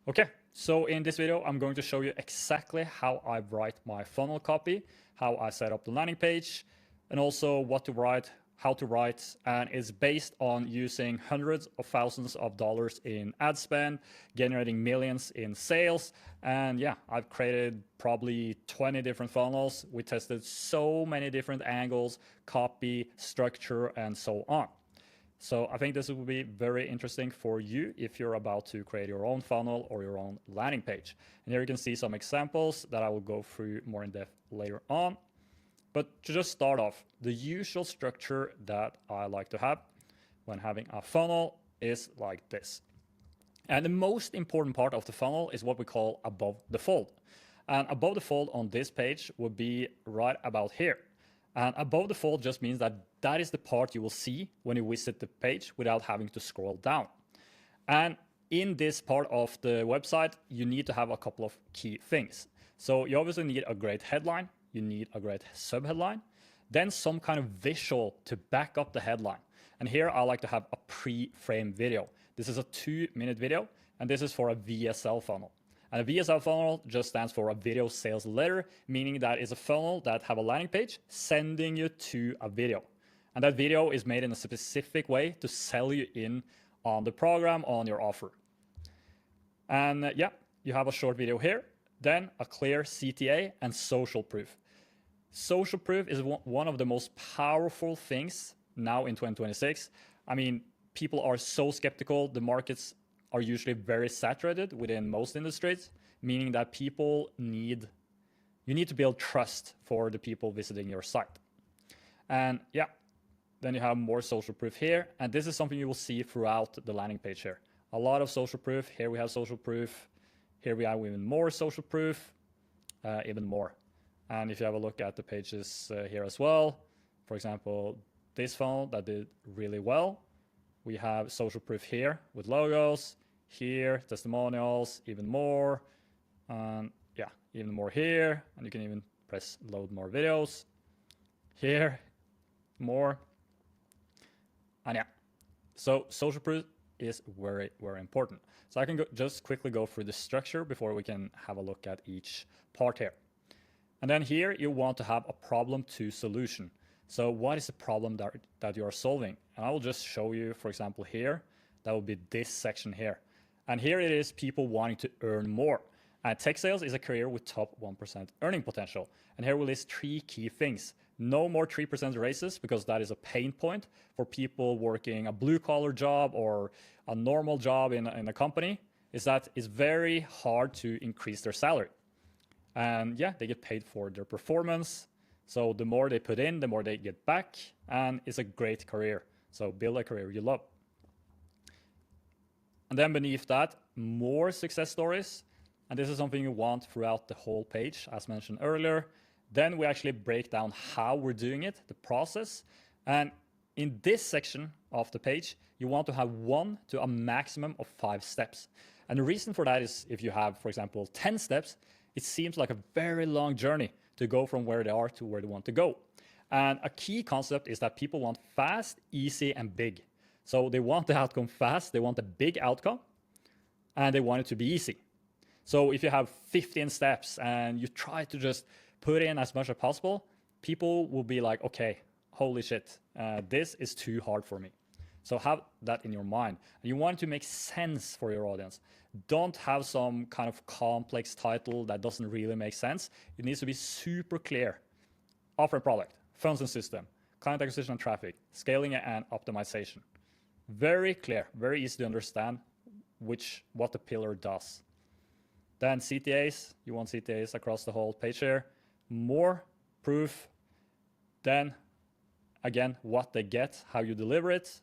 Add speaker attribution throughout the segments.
Speaker 1: Okay, so in this video, I'm going to show you exactly how I write my funnel copy, how I set up the landing page, and also what to write, how to write, and it's based on using hundreds of thousands of dollars in ad spend, generating millions in sales. And yeah, I've created probably 20 different funnels. We tested so many different angles, copy, structure, and so on. So I think this will be very interesting for you if you're about to create your own funnel or your own landing page. And here you can see some examples that I will go through more in depth later on. But to just start off, the usual structure that I like to have when having a funnel is like this. And the most important part of the funnel is what we call above the fold. And above the fold on this page would be right about here. And above the fold just means that that is the part you will see when you visit the page without having to scroll down. And in this part of the website, you need to have a couple of key things. So you obviously need a great headline, you need a great subheadline, then some kind of visual to back up the headline. And here I like to have a pre-frame video. This is a 2-minute video, and this is for a VSL funnel. And a VSL funnel just stands for a video sales letter, meaning that it's a funnel that have a landing page sending you to a video. And that video is made in a specific way to sell you in on the program, on your offer. And yeah, you have a short video here, then a clear CTA and social proof. Social proof is one of the most powerful things now in 2026. I mean, people are so skeptical. The markets are usually very saturated within most industries, meaning that you need to build trust for the people visiting your site. And yeah, then you have more social proof here. And this is something you will see throughout the landing page here. A lot of social proof. Here we have social proof. Here we have even more social proof, even more. And if you have a look at the pages here as well, for example, this funnel that did really well, we have social proof here with logos, here, testimonials, even more, and yeah, even more here, and you can even press load more videos. Here, more, and yeah. So social proof is very, very important. So I can just quickly go through the structure before we can have a look at each part here. And then here you want to have a problem to solution. So what is the problem that you are solving? And I will just show you, for example, here, that will be this section here. And here it is people wanting to earn more. And tech sales is a career with top 1% earning potential. And here we list 3 key things. No more 3% raises, because that is a pain point for people working a blue collar job or a normal job in a company, is that it's very hard to increase their salary. And yeah, they get paid for their performance. So the more they put in, the more they get back, and it's a great career. So build a career you love. And then beneath that, more success stories. And this is something you want throughout the whole page, as mentioned earlier. Then we actually break down how we're doing it, the process. And in this section of the page, you want to have 1 to a maximum of 5 steps. And the reason for that is if you have, for example, 10 steps, it seems like a very long journey to go from where they are to where they want to go. And a key concept is that people want fast, easy, and big. So they want the outcome fast, they want a big outcome, and they want it to be easy. So if you have 15 steps and you try to just put in as much as possible, people will be like, okay, holy shit, this is too hard for me. So have that in your mind. And you want it to make sense for your audience. Don't have some kind of complex title that doesn't really make sense. It needs to be super clear. Offer and product, funnels and system, client acquisition and traffic, scaling and optimization. Very clear, very easy to understand what the pillar does. Then CTAs, you want CTAs across the whole page here. More proof. Then again, what they get, how you deliver it,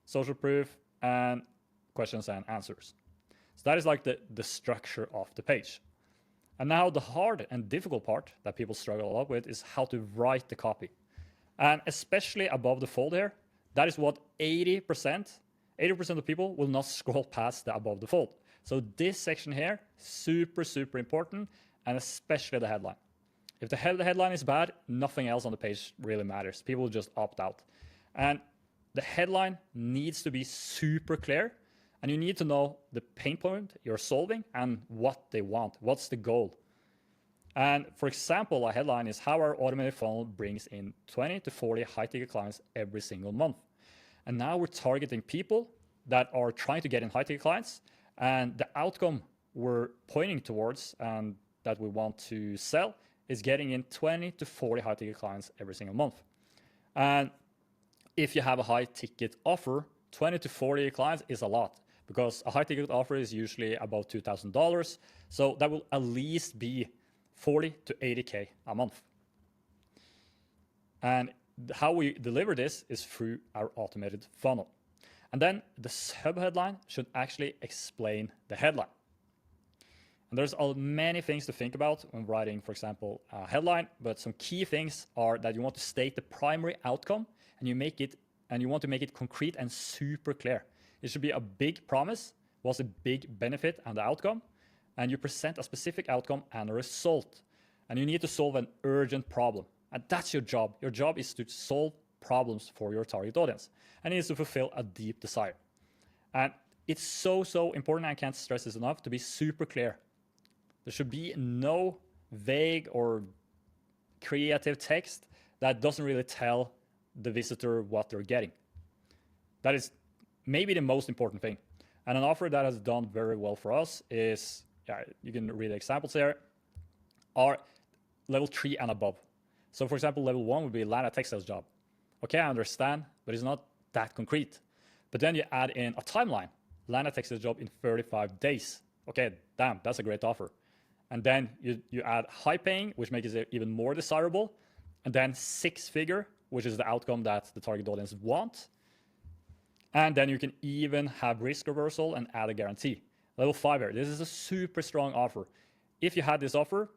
Speaker 1: social proof, and questions and answers. So that is like the structure of the page. And now the hard and difficult part that people struggle a lot with is how to write the copy. And especially above the fold here, that is what 80% of people will not scroll past the above the fold. So this section here, super, super important, and especially the headline. If the headline is bad, nothing else on the page really matters. People will just opt out. And the headline needs to be super clear, And you need to know the pain point you're solving and what they want. What's the goal? And for example, a headline is how our automated funnel brings in 20 to 40 high-ticket clients every single month. And now we're targeting people that are trying to get in high-ticket clients, and the outcome we're pointing towards and that we want to sell is getting in 20 to 40 high-ticket clients every single month. And if you have a high-ticket offer, 20 to 40 clients is a lot, because a high-ticket offer is usually about $2,000. So that will at least be 40 to 80K a month. And how we deliver this is through our automated funnel. And then the subheadline should actually explain the headline. And there's many things to think about when writing, for example, a headline, but some key things are that you want to state the primary outcome, and you want to make it concrete and super clear. It should be a big promise, what's the big benefit and the outcome, and you present a specific outcome and a result. And you need to solve an urgent problem. And that's your job. Your job is to solve problems for your target audience. And it needs to fulfill a deep desire. And it's so important, I can't stress this enough, to be super clear. There should be no vague or creative text that doesn't really tell the visitor what they're getting. That is maybe the most important thing. And an offer that has done very well for us is, you can read the examples there, are level 3 and above. So for example, level 1 would be land a tech sales job. Okay, I understand, but it's not that concrete. But then you add in a timeline, land a tech sales job in 35 days. Okay, damn, that's a great offer. And then you add high paying, which makes it even more desirable. And then 6-figure, which is the outcome that the target audience want. And then you can even have risk reversal and add a guarantee. Level 5 here, this is a super strong offer. If you had this offer,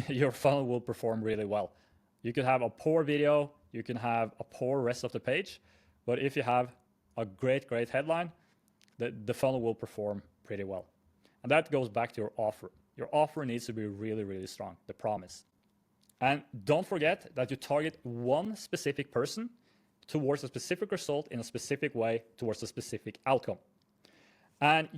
Speaker 1: your funnel will perform really well. You could have a poor video, you can have a poor rest of the page, but if you have a great headline, the funnel will perform pretty well. And that goes back to your offer. Your offer needs to be really strong, the promise. And don't forget that you target one specific person towards a specific result in a specific way towards a specific outcome. And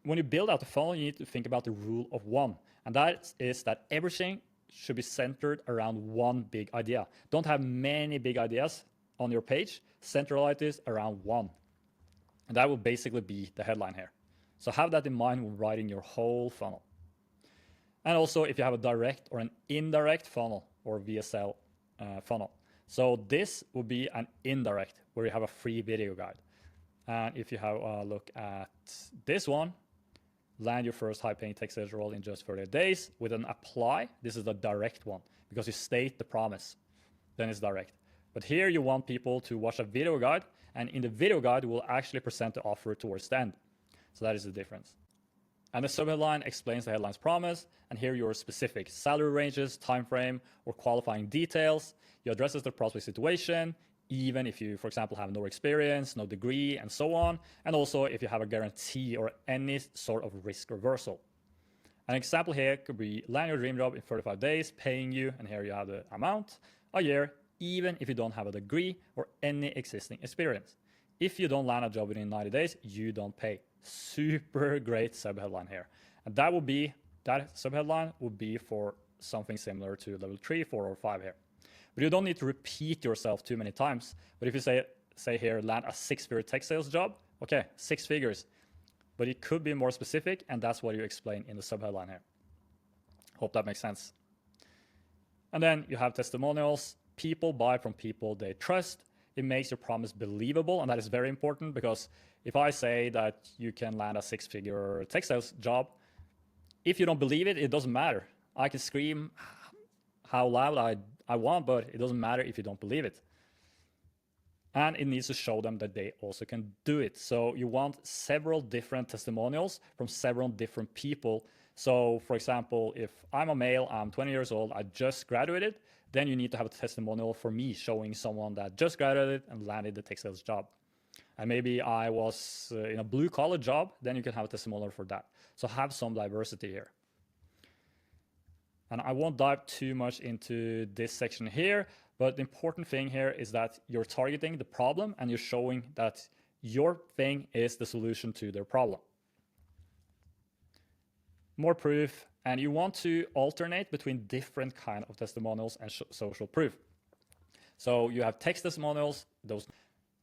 Speaker 1: when you build out the funnel, you need to think about the rule of one. And that is that everything should be centered around one big idea. Don't have many big ideas on your page. Centralize this around one. And that will basically be the headline here. So have that in mind when writing your whole funnel. And also if you have a direct or an indirect funnel or VSL funnel. So this would be an indirect where you have a free video guide. And if you have a look at this one, land your first high-paying tech sales role in just 30 days with an apply. This is the direct one because you state the promise. Then it's direct. But here you want people to watch a video guide, and in the video guide, we'll actually present the offer towards the end. So that is the difference. And the subheadline explains the headline's promise, and here your specific salary ranges, time frame, or qualifying details. You addresses the prospect situation, even if you, for example, have no experience, no degree, and so on. And also if you have a guarantee or any sort of risk reversal. An example here could be land your dream job in 35 days, paying you, and here you have the amount, a year, even if you don't have a degree or any existing experience. If you don't land a job within 90 days, you don't pay. Super great subheadline here. And that subheadline would be for something similar to level 3, 4, or 5 here. But you don't need to repeat yourself too many times. But if you say here, land a 6-figure tech sales job, okay, 6 figures. But it could be more specific, and that's what you explain in the subheadline here. Hope that makes sense. And then you have testimonials. People buy from people they trust. It makes your promise believable, and that is very important because if I say that you can land a 6-figure tech sales job, if you don't believe it, it doesn't matter. I can scream how loud I want, but it doesn't matter if you don't believe it. And it needs to show them that they also can do it. So you want several different testimonials from several different people. So for example, if I'm a male, I'm 20 years old, I just graduated, then you need to have a testimonial for me showing someone that just graduated and landed the tech sales job. And maybe I was in a blue collar job, then you can have a testimonial for that. So have some diversity here. And I won't dive too much into this section here, but the important thing here is that you're targeting the problem and you're showing that your thing is the solution to their problem. more proof, and you want to alternate between different kind of testimonials and social proof. So you have text testimonials, those,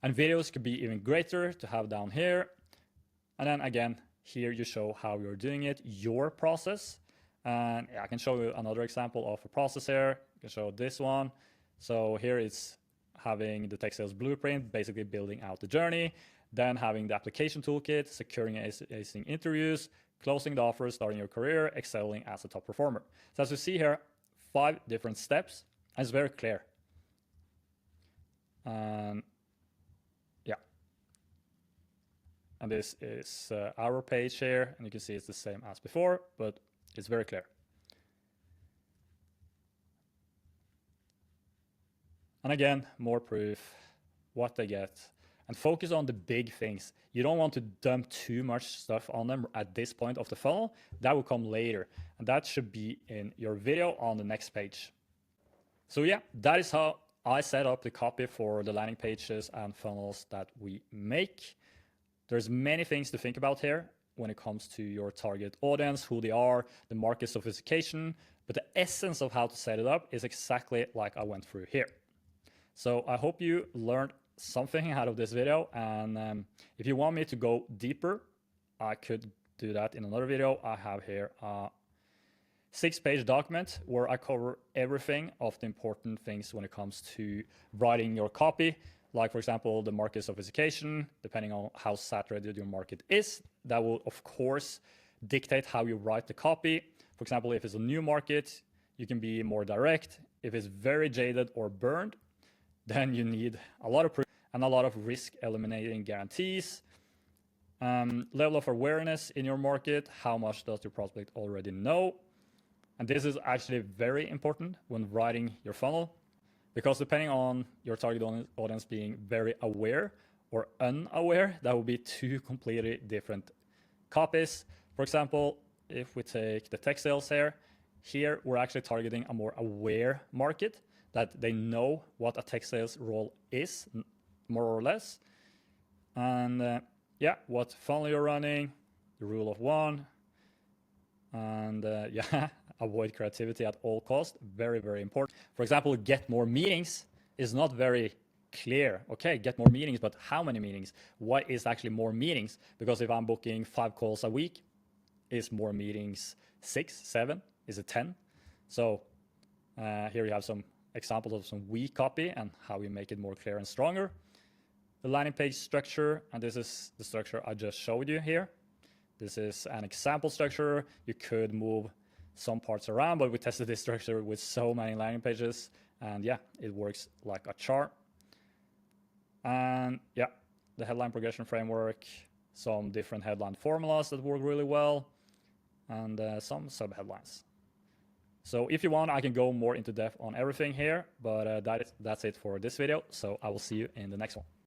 Speaker 1: and videos could be even greater to have down here. And then again, here you show how you're doing it, your process. And I can show you another example of a process here. I can show this one. So here it's having the text sales blueprint, basically building out the journey, then having the application toolkit, securing acing interviews, closing the offers, starting your career, excelling as a top performer. So as you see here, 5 different steps, and it's very clear. Yeah. And this is our page here, and you can see it's the same as before, but it's very clear. And again, more proof, what they get, and focus on the big things. You don't want to dump too much stuff on them at this point of the funnel. That will come later, and that should be in your video on the next page. So yeah, that is how I set up the copy for the landing pages and funnels that we make. There's many things to think about here when it comes to your target audience, who they are, the market sophistication, but the essence of how to set it up is exactly like I went through here. So I hope you learned something out of this video, and if you want me to go deeper, I could do that in another video. I have here a 6-page document where I cover everything of the important things when it comes to writing your copy. Like, for example, the market sophistication, depending on how saturated your market is, that will, of course, dictate how you write the copy. For example, if it's a new market, you can be more direct. If it's very jaded or burned, then you need a lot of proof and a lot of risk eliminating guarantees. Level of awareness in your market, how much does your prospect already know? And this is actually very important when writing your funnel, because depending on your target audience being very aware or unaware, that will be 2 completely different copies. For example, if we take the tech sales here we're actually targeting a more aware market, that they know what a tech sales role is, more or less. And yeah, what funnel you're running, the rule of 1, and yeah, avoid creativity at all costs, very, very important. For example, get more meetings is not very clear. Okay, get more meetings, but how many meetings? What is actually more meetings? Because if I'm booking 5 calls a week, is more meetings 6, 7? Is it 10? So here you have some examples of some weak copy and how we make it more clear and stronger. The landing page structure, and this is the structure I just showed you here. This is an example structure. You could move some parts around, but we tested this structure with so many landing pages, and yeah, it works like a charm. And yeah, the headline progression framework, some different headline formulas that work really well, and some sub headlines. So if you want, I can go more into depth on everything here, but that's it for this video. So I will see you in the next one.